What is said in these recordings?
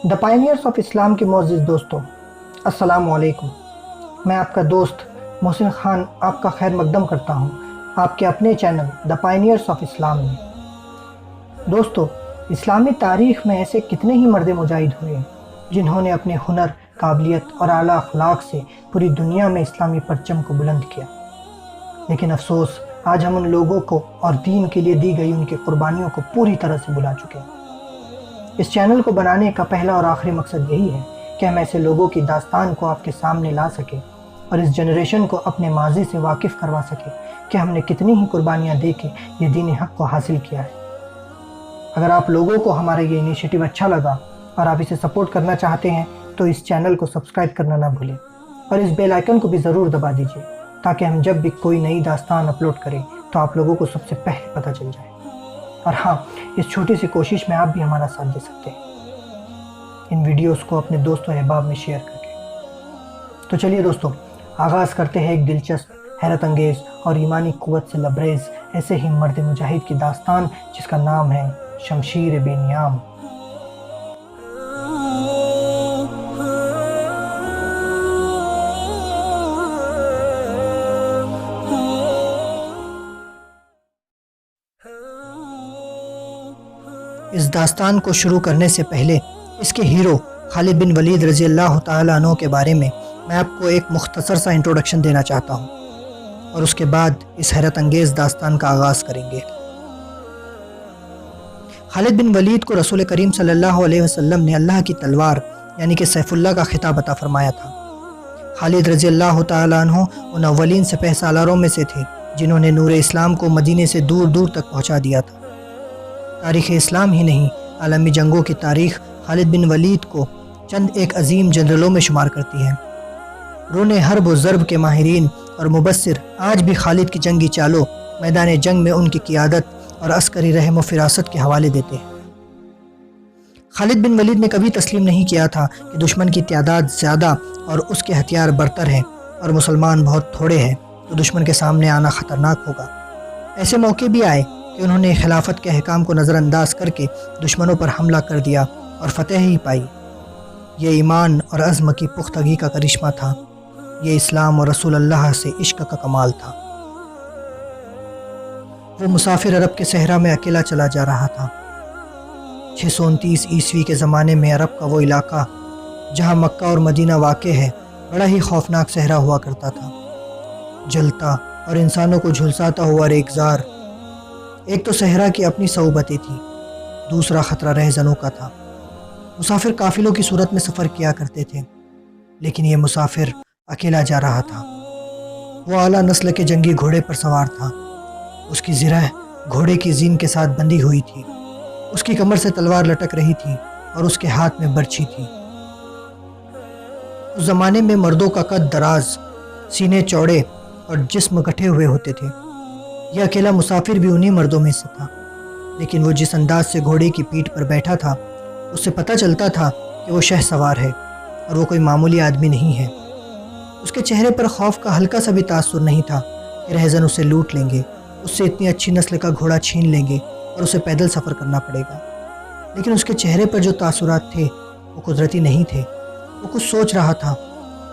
The pioneers of اسلام کے معزز دوستوں، السلام علیکم۔ میں آپ کا دوست محسن خان آپ کا خیر مقدم کرتا ہوں آپ کے اپنے چینل دا پائنیئرس آف اسلام میں۔ دوستو، اسلامی تاریخ میں ایسے کتنے ہی مرد مجاہد ہوئے جنہوں نے اپنے ہنر، قابلیت اور اعلیٰ اخلاق سے پوری دنیا میں اسلامی پرچم کو بلند کیا، لیکن افسوس آج ہم ان لوگوں کو اور دین کے لیے دی گئی ان کی قربانیوں کو پوری طرح سے بلا چکے ہیں۔ اس چینل کو بنانے کا پہلا اور آخری مقصد یہی ہے کہ ہم ایسے لوگوں کی داستان کو آپ کے سامنے لا سکیں اور اس جنریشن کو اپنے ماضی سے واقف کروا سکیں کہ ہم نے کتنی ہی قربانیاں دے کے یہ دین حق کو حاصل کیا ہے۔ اگر آپ لوگوں کو ہمارا یہ انیشیٹو اچھا لگا اور آپ اسے سپورٹ کرنا چاہتے ہیں تو اس چینل کو سبسکرائب کرنا نہ بھولیں اور اس بیل آئیکن کو بھی ضرور دبا دیجیے تاکہ ہم جب بھی کوئی نئی داستان اپلوڈ کریں تو آپ لوگوں کو سب سے پہلے پتہ چل جائے۔ اور ہاں، اس چھوٹی سی کوشش میں آپ بھی ہمارا ساتھ دے سکتے ہیں ان ویڈیوز کو اپنے دوست و احباب میں شیئر کر کے۔ تو چلیے دوستوں، آغاز کرتے ہیں ایک دلچسپ، حیرت انگیز اور ایمانی قوت سے لبریز ایسے ہی مرد مجاہد کی داستان جس کا نام ہے شمشیر بے نیام۔ اس داستان کو شروع کرنے سے پہلے اس کے ہیرو خالد بن ولید رضی اللہ تعالیٰ عنہ کے بارے میں آپ کو ایک مختصر سا انٹروڈکشن دینا چاہتا ہوں اور اس کے بعد اس حیرت انگیز داستان کا آغاز کریں گے۔ خالد بن ولید کو رسول کریم صلی اللہ علیہ وسلم نے اللہ کی تلوار یعنی کہ سیف اللہ کا خطاب عطا فرمایا تھا۔ خالد رضی اللہ تعالیٰ عنہ ان اولین سپہ سالاروں میں سے تھے جنہوں نے نور اسلام کو مدینے سے دور دور تک پہنچا دیا تھا۔ تاریخ اسلام ہی نہیں، عالمی جنگوں کی تاریخ خالد بن ولید کو چند ایک عظیم جنرلوں میں شمار کرتی ہے۔ رون حرب و ضرب کے ماہرین اور مبصر آج بھی خالد کی جنگی چالوں، میدان جنگ میں ان کی قیادت اور عسکری رحم و فراست کے حوالے دیتے ہیں۔ خالد بن ولید نے کبھی تسلیم نہیں کیا تھا کہ دشمن کی تعداد زیادہ اور اس کے ہتھیار برتر ہیں اور مسلمان بہت تھوڑے ہیں تو دشمن کے سامنے آنا خطرناک ہوگا۔ ایسے موقع بھی آئے کہ انہوں نے خلافت کے احکام کو نظر انداز کر کے دشمنوں پر حملہ کر دیا اور فتح ہی پائی۔ یہ ایمان اور عزم کی پختگی کا کرشمہ تھا، یہ اسلام اور رسول اللہ سے عشق کا کمال تھا۔ وہ مسافر عرب کے صحرا میں اکیلا چلا جا رہا تھا۔ 629 عیسوی کے زمانے میں عرب کا وہ علاقہ جہاں مکہ اور مدینہ واقع ہے بڑا ہی خوفناک صحرا ہوا کرتا تھا، جلتا اور انسانوں کو جھلساتا ہوا ریگزار۔ ایک تو صحرا کی اپنی صعوبتیں تھیں، دوسرا خطرہ رہزنوں کا تھا۔ مسافر قافلوں کی صورت میں سفر کیا کرتے تھے، لیکن یہ مسافر اکیلا جا رہا تھا۔ وہ اعلیٰ نسل کے جنگی گھوڑے پر سوار تھا، اس کی زرہ گھوڑے کی زین کے ساتھ بندھی ہوئی تھی، اس کی کمر سے تلوار لٹک رہی تھی اور اس کے ہاتھ میں برچھی تھی۔ اس زمانے میں مردوں کا قد دراز، سینے چوڑے اور جسم گٹھے ہوئے ہوتے تھے۔ یہ اکیلا مسافر بھی انہی مردوں میں سے تھا، لیکن وہ جس انداز سے گھوڑے کی پیٹھ پر بیٹھا تھا اس سے پتہ چلتا تھا کہ وہ شہ سوار ہے اور وہ کوئی معمولی آدمی نہیں ہے۔ اس کے چہرے پر خوف کا ہلکا سا بھی تاثر نہیں تھا کہ رہزن اسے لوٹ لیں گے، اس سے اتنی اچھی نسل کا گھوڑا چھین لیں گے اور اسے پیدل سفر کرنا پڑے گا۔ لیکن اس کے چہرے پر جو تاثرات تھے وہ قدرتی نہیں تھے۔ وہ کچھ سوچ رہا تھا،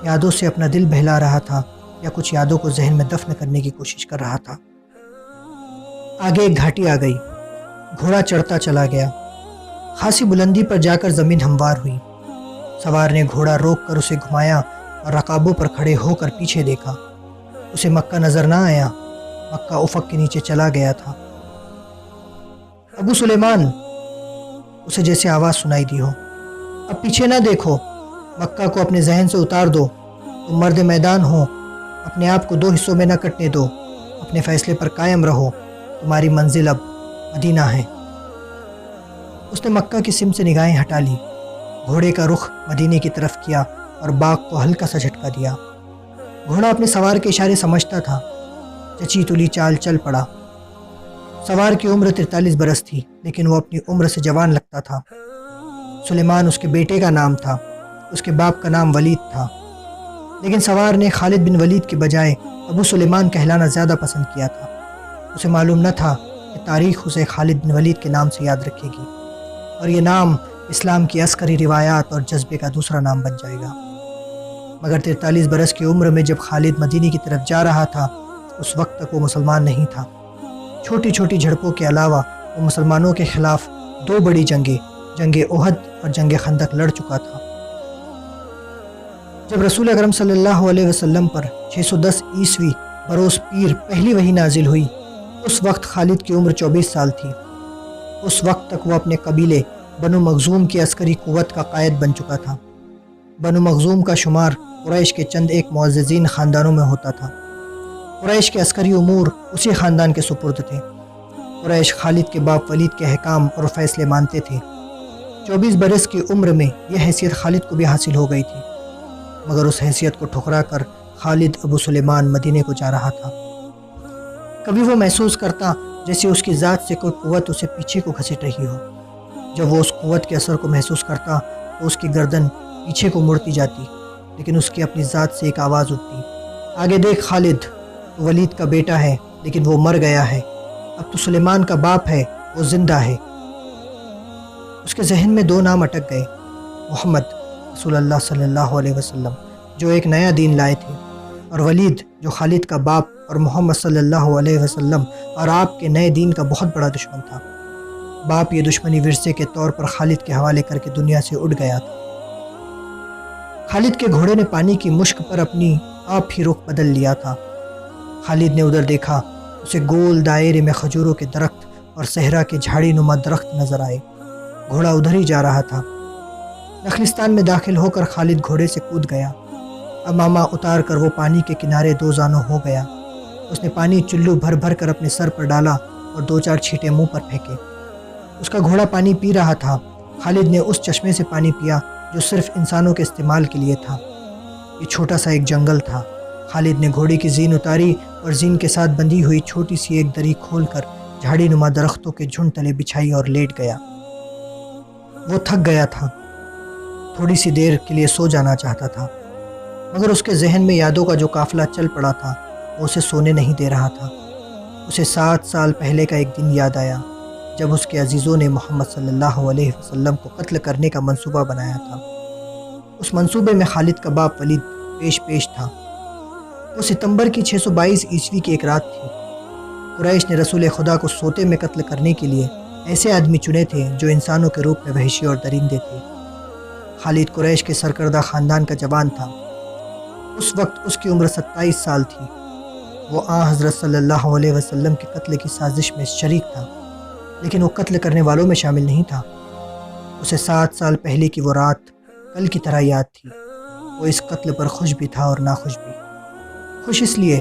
یادوں سے اپنا دل بہلا رہا تھا یا کچھ یادوں کو ذہن میں دفن کرنے کی کوشش کر رہا تھا۔ آگے ایک گھاٹی آ گئی، گھوڑا چڑھتا چلا گیا، خاصی بلندی پر جا کر زمین ہموار ہوئی۔ سوار نے گھوڑا روک کر اسے گھمایا اور رکابوں پر کھڑے ہو کر پیچھے دیکھا۔ اسے مکہ نظر نہ آیا، مکہ افق کے نیچے چلا گیا تھا۔ ابو سلیمان، اسے جیسے آواز سنائی دی ہو، اب پیچھے نہ دیکھو، مکہ کو اپنے ذہن سے اتار دو، تم مرد میدان ہو، اپنے آپ کو دو حصوں میں نہ کٹنے دو، اپنے فیصلے پر قائم رہو، تمہاری منزل اب مدینہ ہے۔ اس نے مکہ کی سمت سے نگاہیں ہٹا لی، گھوڑے کا رخ مدینے کی طرف کیا اور باغ کو ہلکا سا جھٹکا دیا۔ گھوڑا اپنے سوار کے اشارے سمجھتا تھا، چچی تلی چال چل پڑا۔ سوار کی عمر 43 برس تھی، لیکن وہ اپنی عمر سے جوان لگتا تھا۔ سلیمان اس کے بیٹے کا نام تھا، اس کے باپ کا نام ولید تھا، لیکن سوار نے خالد بن ولید کے بجائے ابو سلیمان کہلانا زیادہ پسند کیا تھا۔ اسے معلوم نہ تھا کہ تاریخ اسے خالد بن ولید کے نام سے یاد رکھے گی، اور یہ نام اسلام کی عسکری روایات اور جذبے کا دوسرا نام بن جائے گا۔ مگر 43 برس کی عمر میں جب خالد مدینے کی طرف جا رہا تھا، اس وقت تک وہ مسلمان نہیں تھا۔ چھوٹی چھوٹی جھڑپوں کے علاوہ وہ مسلمانوں کے خلاف 2 بڑی جنگیں، جنگ احد اور جنگ خندق لڑ چکا تھا۔ جب رسول اکرم صلی اللہ علیہ وسلم پر 610 عیسوی بروز پیر پہلی وحی نازل ہوئی، اس وقت خالد کی عمر 24 سال تھی۔ اس وقت تک وہ اپنے قبیلے بنو مخزوم کی عسکری قوت کا قائد بن چکا تھا۔ بنو مخزوم کا شمار قریش کے چند ایک معززین خاندانوں میں ہوتا تھا۔ قریش کے عسکری امور اسی خاندان کے سپرد تھے۔ قریش خالد کے باپ ولید کے احکام اور فیصلے مانتے تھے۔ 24 برس کی عمر میں یہ حیثیت خالد کو بھی حاصل ہو گئی تھی، مگر اس حیثیت کو ٹھکرا کر خالد ابو سلیمان مدینے کو جا رہا تھا۔ کبھی وہ محسوس کرتا جیسے اس کی ذات سے کوئی قوت اسے پیچھے کو گھسیٹ رہی ہو۔ جب وہ اس قوت کے اثر کو محسوس کرتا تو اس کی گردن پیچھے کو مڑتی جاتی، لیکن اس کی اپنی ذات سے ایک آواز اٹھتی، آگے دیکھ خالد، تو ولید کا بیٹا ہے لیکن وہ مر گیا ہے، اب تو سلیمان کا باپ ہے، وہ زندہ ہے۔ اس کے ذہن میں 2 نام اٹک گئے، محمد رسول اللہ صلی اللہ علیہ وسلم جو ایک نیا دین لائے تھے، اور ولید جو خالد کا باپ اور محمد صلی اللہ علیہ وسلم اور آپ کے نئے دین کا بہت بڑا دشمن تھا۔ باپ یہ دشمنی ورثے کے طور پر خالد کے حوالے کر کے دنیا سے اڑ گیا تھا۔ خالد کے گھوڑے نے پانی کی مشک پر اپنی آپ ہی رخ بدل لیا تھا۔ خالد نے ادھر دیکھا، اسے گول دائرے میں کھجوروں کے درخت اور صحرا کے جھاڑی نما درخت نظر آئے۔ گھوڑا ادھر ہی جا رہا تھا۔ نخلستان میں داخل ہو کر خالد گھوڑے سے کود گیا۔ امامہ اتار کر وہ پانی کے کنارے 2 زانوں ہو گیا۔ اس نے پانی چلو بھر بھر کر اپنے سر پر ڈالا اور 2-4 چھینٹے منہ پر پھینکے۔ اس کا گھوڑا پانی پی رہا تھا۔ خالد نے اس چشمے سے پانی پیا جو صرف انسانوں کے استعمال کے لیے تھا۔ یہ چھوٹا سا ایک جنگل تھا۔ خالد نے گھوڑے کی زین اتاری اور زین کے ساتھ بندھی ہوئی چھوٹی سی ایک دری کھول کر جھاڑی نما درختوں کے جھنڈ تلے بچھائی اور لیٹ گیا۔ وہ تھک گیا تھا، تھوڑی سی دیر کے لیے سو جانا چاہتا تھا، مگر اس کے ذہن میں یادوں کا جو قافلہ چل پڑا تھا وہ اسے سونے نہیں دے رہا تھا۔ اسے 7 سال پہلے کا ایک دن یاد آیا جب اس کے عزیزوں نے محمد صلی اللہ علیہ وسلم کو قتل کرنے کا منصوبہ بنایا تھا۔ اس منصوبے میں خالد کا باپ ولید پیش تھا۔ وہ ستمبر کی 622 عیسوی کی ایک رات تھی۔ قریش نے رسول خدا کو سوتے میں قتل کرنے کے لیے ایسے آدمی چنے تھے جو انسانوں کے روپ میں وحشی اور درندے تھے۔ خالد قریش کے سرکردہ خاندان کا جوان تھا۔ اس وقت اس کی عمر 27 سال تھی۔ وہ حضرت صلی اللہ علیہ وسلم کے قتل کی سازش میں شریک تھا، لیکن وہ قتل کرنے والوں میں شامل نہیں تھا۔ اسے 7 سال پہلے کی وہ رات کل کی طرح یاد تھی۔ وہ اس قتل پر خوش بھی تھا اور ناخوش بھی۔ خوش اس لیے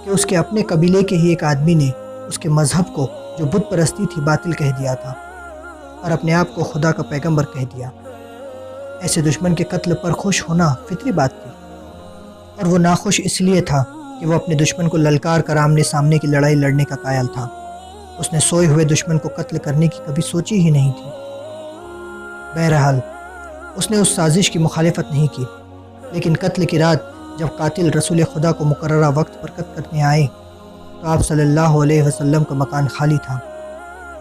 کہ اس کے اپنے قبیلے کے ہی ایک آدمی نے اس کے مذہب کو جو بت پرستی تھی باطل کہہ دیا تھا اور اپنے آپ کو خدا کا پیغمبر کہہ دیا۔ ایسے دشمن کے قتل پر خوش ہونا فطری بات تھی، اور وہ ناخوش اس لیے تھا کہ وہ اپنے دشمن کو للکار کر آمنے سامنے کی لڑائی لڑنے کا قائل تھا۔ اس نے سوئے ہوئے دشمن کو قتل کرنے کی کبھی سوچی ہی نہیں تھی۔ بہرحال اس نے اس سازش کی مخالفت نہیں کی، لیکن قتل کی رات جب قاتل رسول خدا کو مقررہ وقت پر قتل کرنے آئے تو آپ صلی اللہ علیہ وسلم کا مکان خالی تھا۔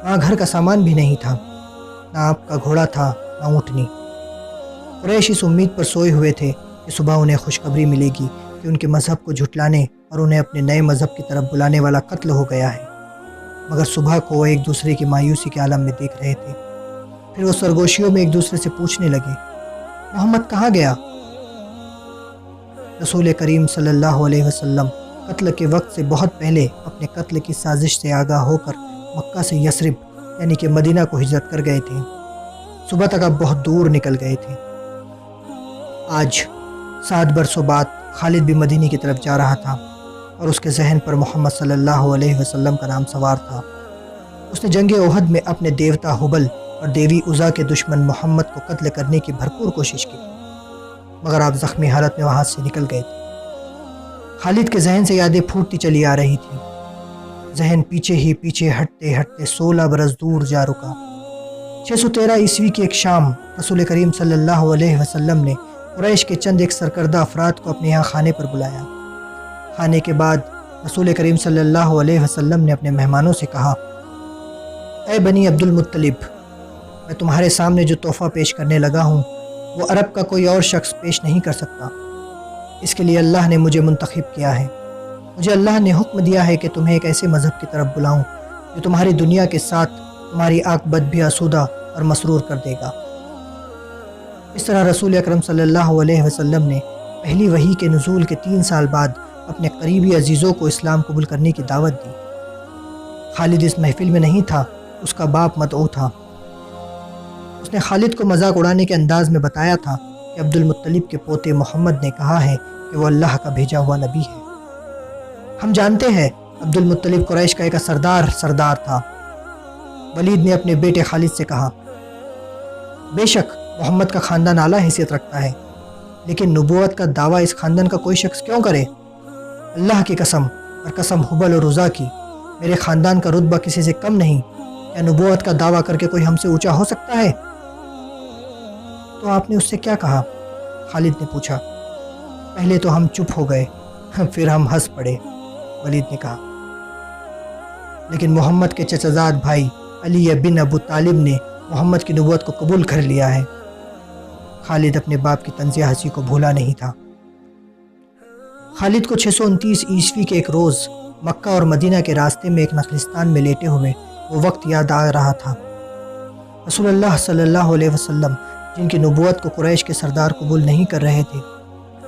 وہاں گھر کا سامان بھی نہیں تھا، نہ آپ کا گھوڑا تھا نہ اونٹنی۔ قریش اس امید پر سوئے ہوئے تھے کہ صبح انہیں خوشخبری ملے گی کہ ان کے مذہب کو جھٹلانے اور انہیں اپنے نئے مذہب کی طرف بلانے والا قتل ہو گیا ہے، مگر صبح کو وہ ایک دوسرے کی مایوسی کے عالم میں دیکھ رہے تھے۔ پھر وہ سرگوشیوں میں ایک دوسرے سے پوچھنے لگے، محمد کہاں گیا؟ رسول کریم صلی اللہ علیہ وسلم قتل کے وقت سے بہت پہلے اپنے قتل کی سازش سے آگاہ ہو کر مکہ سے یثرب یعنی کہ مدینہ کو ہجرت کر گئے تھے۔ صبح تک اب بہت دور نکل گئے تھے۔ آج 7 برسوں بعد خالد بھی مدینے کی طرف جا رہا تھا اور اس کے ذہن پر محمد صلی اللہ علیہ وسلم کا نام سوار تھا۔ اس نے جنگ احد میں اپنے دیوتا حبل اور دیوی عزا کے دشمن محمد کو قتل کرنے کی بھرپور کوشش کی، مگر آپ زخمی حالت میں وہاں سے نکل گئے تھے۔ خالد کے ذہن سے یادیں پھوٹتی چلی آ رہی تھی۔ ذہن پیچھے ہی پیچھے ہٹتے ہٹتے 16 برس دور جا رکا۔ 613 عیسوی کی ایک شام رسول کریم صلی اللہ علیہ وسلم نے قریش کے چند ایک سرکردہ افراد کو اپنے یہاں کھانے پر بلایا۔ کھانے کے بعد رسول کریم صلی اللہ علیہ وسلم نے اپنے مہمانوں سے کہا، اے بنی عبد المطلب، میں تمہارے سامنے جو تحفہ پیش کرنے لگا ہوں وہ عرب کا کوئی اور شخص پیش نہیں کر سکتا۔ اس کے لیے اللہ نے مجھے منتخب کیا ہے۔ مجھے اللہ نے حکم دیا ہے کہ تمہیں ایک ایسے مذہب کی طرف بلاؤں جو تمہاری دنیا کے ساتھ تمہاری عاقبت بھی آسودہ اور مسرور کر دے گا۔ اس طرح رسول اکرم صلی اللہ علیہ وسلم نے پہلی وحی کے نزول کے 3 سال بعد اپنے قریبی عزیزوں کو اسلام قبول کرنے کی دعوت دی۔ خالد اس محفل میں نہیں تھا، اس کا باپ مدعو تھا۔ اس نے خالد کو مذاق اڑانے کے انداز میں بتایا تھا کہ عبد المطلب کے پوتے محمد نے کہا ہے کہ وہ اللہ کا بھیجا ہوا نبی ہے۔ ہم جانتے ہیں عبد المطلب قریش کا ایک سردار تھا۔ ولید نے اپنے بیٹے خالد سے کہا، بے شک محمد کا خاندان اعلیٰ حیثیت رکھتا ہے، لیکن نبوت کا دعویٰ اس خاندان کا کوئی شخص کیوں کرے؟ اللہ کی قسم اور قسم حبل اور عزا کی، میرے خاندان کا رتبہ کسی سے کم نہیں۔ کیا نبوت کا دعویٰ کر کے کوئی ہم سے اونچا ہو سکتا ہے؟ تو آپ نے اس سے کیا کہا؟ خالد نے پوچھا۔ پہلے تو ہم چپ ہو گئے، پھر ہم ہنس پڑے، ولید نے کہا۔ لیکن محمد کے چچا زاد بھائی علی بن ابو طالب نے محمد کی نبوت کو قبول کر لیا ہے۔ خالد اپنے باپ کی طنز ہنسی کو بھولا نہیں تھا۔ خالد کو 629 عیسوی کے ایک روز مکہ اور مدینہ کے راستے میں ایک نخلستان میں لیٹے ہوئے وہ وقت یاد آ رہا تھا۔ رسول اللہ صلی اللہ علیہ وسلم جن کی نبوت کو قریش کے سردار قبول نہیں کر رہے تھے،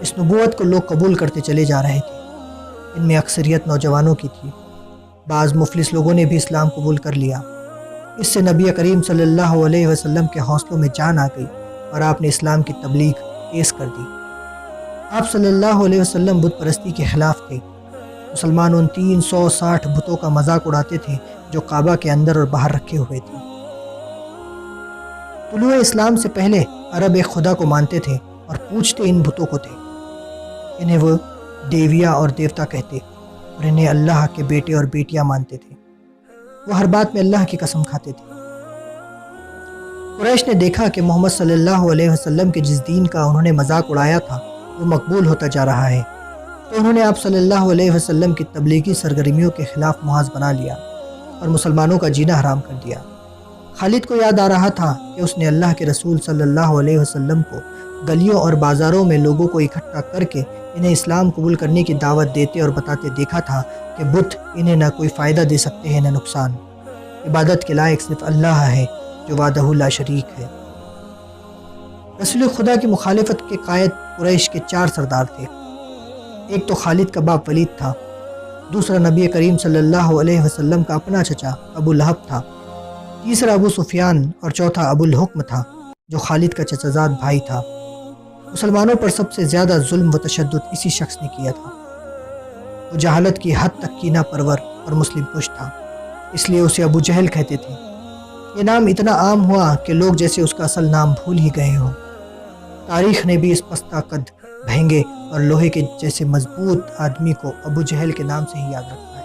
اس نبوت کو لوگ قبول کرتے چلے جا رہے تھے۔ ان میں اکثریت نوجوانوں کی تھی۔ بعض مفلس لوگوں نے بھی اسلام قبول کر لیا۔ اس سے نبی کریم صلی اللہ علیہ وسلم کے حوصلوں میں جان آ گئی اور آپ نے اسلام کی تبلیغ تیز کر دی۔ آپ صلی اللہ علیہ وسلم بت پرستی کے خلاف تھے۔ مسلمان ان 360 بتوں کا مذاق اڑاتے تھے جو کعبہ کے اندر اور باہر رکھے ہوئے تھے۔ طلوع اسلام سے پہلے عرب ایک خدا کو مانتے تھے اور پوجتے ان بتوں کو تھے۔ انہیں وہ دیویا اور دیوتا کہتے اور انہیں اللہ کے بیٹے اور بیٹیاں مانتے تھے۔ وہ ہر بات میں اللہ کی قسم کھاتے تھے۔ قریش نے دیکھا کہ محمد صلی اللہ علیہ وسلم کے جس دین کا انہوں نے مذاق اڑایا تھا وہ مقبول ہوتا جا رہا ہے، تو انہوں نے آپ صلی اللہ علیہ وسلم کی تبلیغی سرگرمیوں کے خلاف محاذ بنا لیا اور مسلمانوں کا جینا حرام کر دیا۔ خالد کو یاد آ رہا تھا کہ اس نے اللہ کے رسول صلی اللہ علیہ وسلم کو گلیوں اور بازاروں میں لوگوں کو اکٹھا کر کے انہیں اسلام قبول کرنے کی دعوت دیتے اور بتاتے دیکھا تھا کہ بت انہیں نہ کوئی فائدہ دے سکتے ہیں نہ نقصان۔ عبادت کے لائق صرف اللہ ہے جو وحدہ لا شریک ہے۔ رسول خدا کی مخالفت کے قائد قریش کے 4 سردار تھے۔ ایک تو خالد کا باپ ولید تھا، دوسرا نبی کریم صلی اللہ علیہ وسلم کا اپنا چچا ابو لہب تھا، تیسرا ابو سفیان اور چوتھا ابو الحکم تھا جو خالد کا چچا زاد بھائی تھا۔ مسلمانوں پر سب سے زیادہ ظلم و تشدد اسی شخص نے کیا تھا۔ وہ جہالت کی حد تک کینہ پرور اور مسلم کش تھا، اس لیے اسے ابو جہل کہتے تھے۔ یہ نام اتنا عام ہوا کہ لوگ جیسے اس کا اصل نام بھول ہی گئے ہوں۔ تاریخ نے بھی اس پستہ قد، بھینگے اور لوہے کے جیسے مضبوط آدمی کو ابو جہل کے نام سے ہی یاد رکھا ہے۔